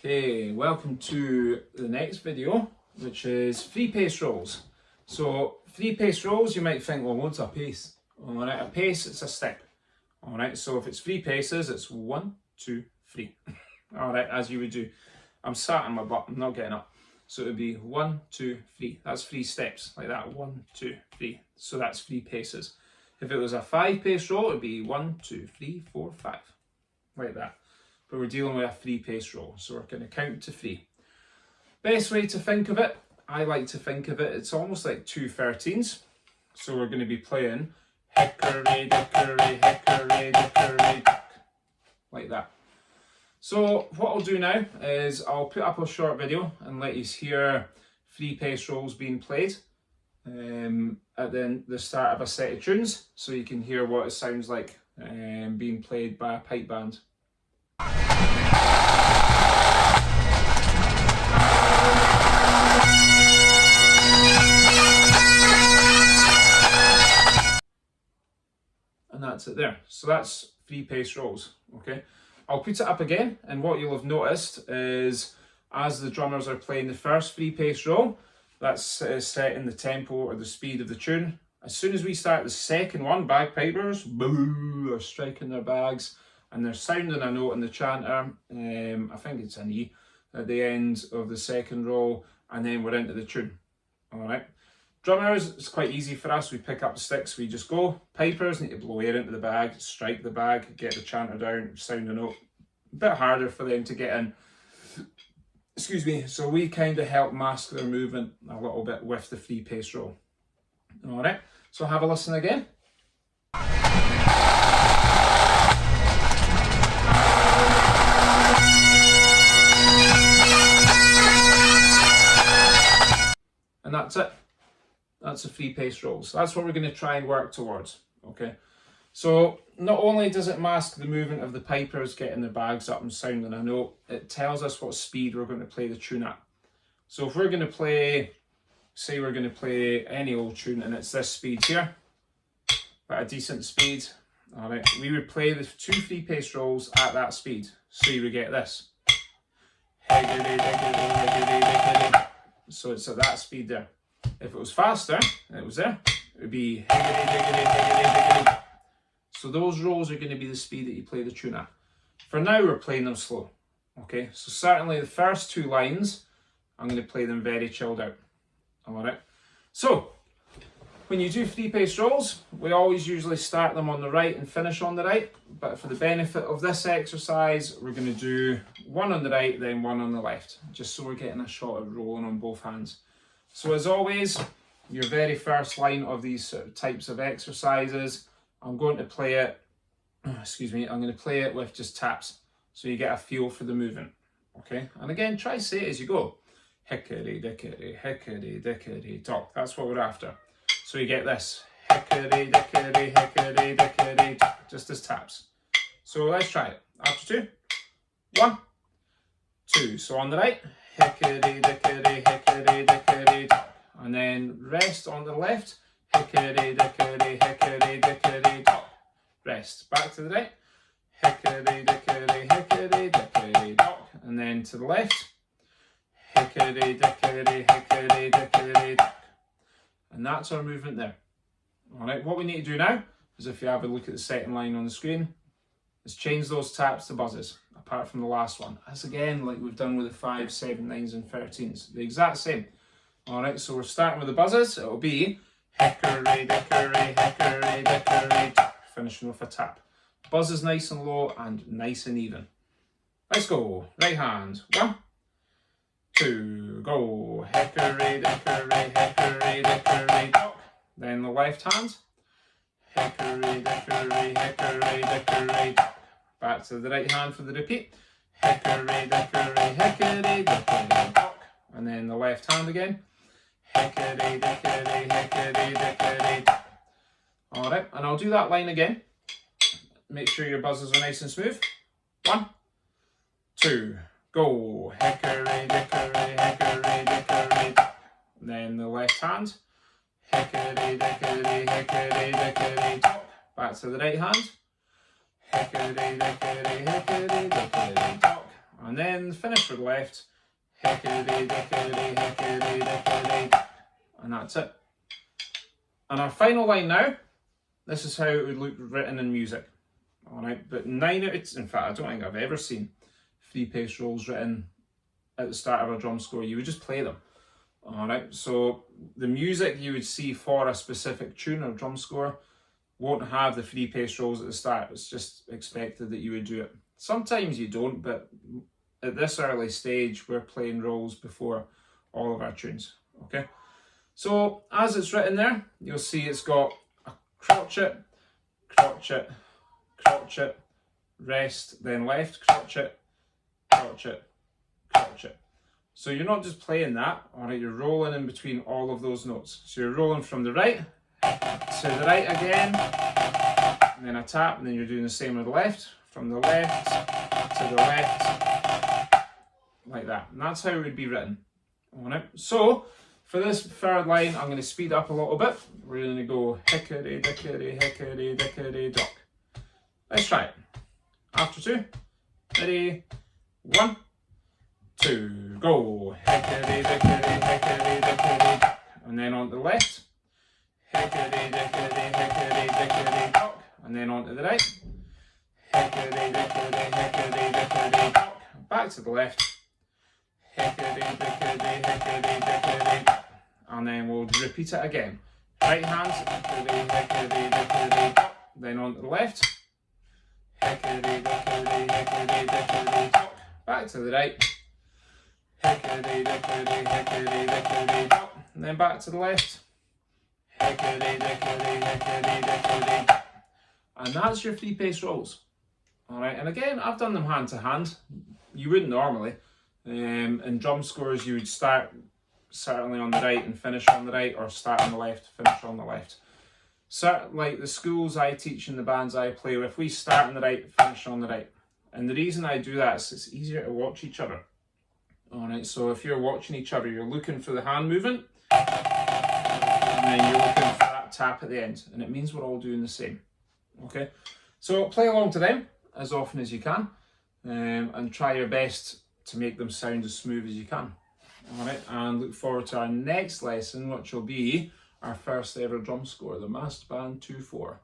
Okay, welcome to the next video, which is free pace rolls. So free pace rolls, you might think, well, what's a pace? Alright, a pace, it's a step. Alright, so if it's three paces, it's 1, 2, 3. Alright, as you would do. I'm sat on my butt, I'm not getting up. So it would be 1, 2, 3. That's 3 steps, like that. 1, 2, 3. So that's 3 paces. If it was a 5 pace roll, it would be 1, 2, 3, 4, 5. Like that. But we're dealing with a 3 pace roll, so we're going to count to 3. Best way to think of it, I like to think of it, it's almost like 2 13s. So we're going to be playing hickory dickory hickory dickory dock, like that. So what I'll do now is I'll put up a short video and let you hear 3 pace rolls being played at the start of a set of tunes, so you can hear what it sounds like being played by a pipe band. And that's it there. So that's 3 pace rolls, okay? I'll put it up again, and what you'll have noticed is as the drummers are playing the first 3 pace roll, that's setting the tempo or the speed of the tune. As soon as we start the second one, bagpipers, boo, are striking their bags, and they're sounding a note in the chanter, I think it's an E, at the end of the second roll, and then we're into the tune, alright? Drummers, it's quite easy for us. We pick up the sticks, we just go. Pipers need to blow air into the bag, strike the bag, get the chanter down, sound a note. A bit harder for them to get in. Excuse me. So we kind of help mask their movement a little bit with the 3 pace roll. Alright, so have a listen again. And that's it. That's the 3 pace rolls. That's what we're going to try and work towards, okay? So not only does it mask the movement of the pipers getting their bags up and sounding a note, it tells us what speed we're going to play the tune at. So if we're going to play, say we're going to play any old tune and it's this speed here, but a decent speed, all right, we would play the 2 3 pace rolls at that speed. So you would get this. So it's at that speed there. If it was faster, and it was there, it would be higgity, diggity, higgity, diggity. So those rolls are going to be the speed that you play the tune at. For now, we're playing them slow. Okay, so certainly the first 2 lines, I'm going to play them very chilled out. Alright, so when you do 3 pace rolls, we always usually start them on the right and finish on the right. But for the benefit of this exercise, we're going to do 1 on the right, then 1 on the left, just so we're getting a shot of rolling on both hands. So as always, your very first line of these sort of types of exercises, I'm going to play it, I'm going to play it with just taps, so you get a feel for the movement, okay? And again, try say it as you go. Hickory dickory, hickory dickory dock. That's what we're after. So you get this, hickory dickory, hickory dickory dock, just as taps. So let's try it. After 2, 1, 2. So on the right, hickory dickory, hickory dickory dock. And then rest on the left, hickory dickory, hickory dickory dock. Rest. Back to the right, hickory dickory, hickory dickory dock. And then to the left, hickory dickory, hickory dickory dock. And that's our movement there. Alright, what we need to do now is, if you have a look at the second line on the screen, is change those taps to buzzes, apart from the last one. That's again like we've done with the 5, 7, 9s and 13s. The exact same. Alright, so we're starting with the buzzes. It'll be hickory dickory, hickory dickory dock, finishing with a tap. Buzz is nice and low and nice and even. Let's go. Right hand. 1, 2, go. Hickory dickory, hickory dickory dock. Then the left hand. Hickory dickory, hickory dickory dock. Back to the right hand for the repeat. Hickory dickory, hickory dickory dock. And then the left hand again. Hickory dickory, hickory dickory dock. Alright, and I'll do that line again. Make sure your buzzers are nice and smooth. 1, 2, go. Hickory dickory, hickory dickory dock. And then the left hand. Hickory dickory, hickory dickory dock. Back to the right hand. Hickory dickory, hickory dickory dock. And then finish with the left. Hickory, dickory, hickory, dickory, dock. And that's it. And our final line now, this is how it would look written in music. Alright, but in fact, I don't think I've ever seen 3-pace rolls written at the start of a drum score. You would just play them. Alright, so the music you would see for a specific tune or drum score won't have the 3-pace rolls at the start. It's just expected that you would do it. Sometimes you don't, but at this early stage, we're playing rolls before all of our tunes. Okay, so as it's written there, you'll see it's got a crotchet, crotchet, crotchet, rest, then left, crotchet, crotchet, crotchet. So you're not just playing that, all right, you're rolling in between all of those notes. So you're rolling from the right to the right again, and then a tap, and then you're doing the same with the left, from the left to the left, like that. And that's how it would be written. All right. So for this third line, I'm going to speed up a little bit. We're going to go hickory, dickory, hickory, dickory, dock. Let's try it. After 2, ready, 1, 2, go. Hickory, dickory, hickory, dickory, dock. And then on to the left. Hickory, dickory, hickory, dickory, dock. And then on to the right. Hickory, dickory, hickory, dickory, dock. Back to the left. Hickory, dickory, hickory, dickory, dock. And then we'll repeat it again. Right hand, hickory, hickory, dickory, dock. Then on to the left. Hickory, dickory, hickory, dickory, dock. Back to the right. Hickory, dickory, hickory, dickory, dock. And then back to the left. Hickory, dickory, hickory, dickory, dock. And that's your 3-pace rolls. Alright, and again, I've done them hand to hand. You wouldn't normally. In drum scores, you would start certainly on the right and finish on the right, or start on the left, finish on the left. So, like the schools I teach and the bands I play with, we start on the right, finish on the right. And the reason I do that is it's easier to watch each other. Alright, so if you're watching each other, you're looking for the hand movement, and then you're looking for that tap at the end, and it means we're all doing the same. Okay, so play along to them as often as you can, and try your best to make them sound as smooth as you can. Alright, and look forward to our next lesson, which will be our first ever drum score, the Master Band 2/4.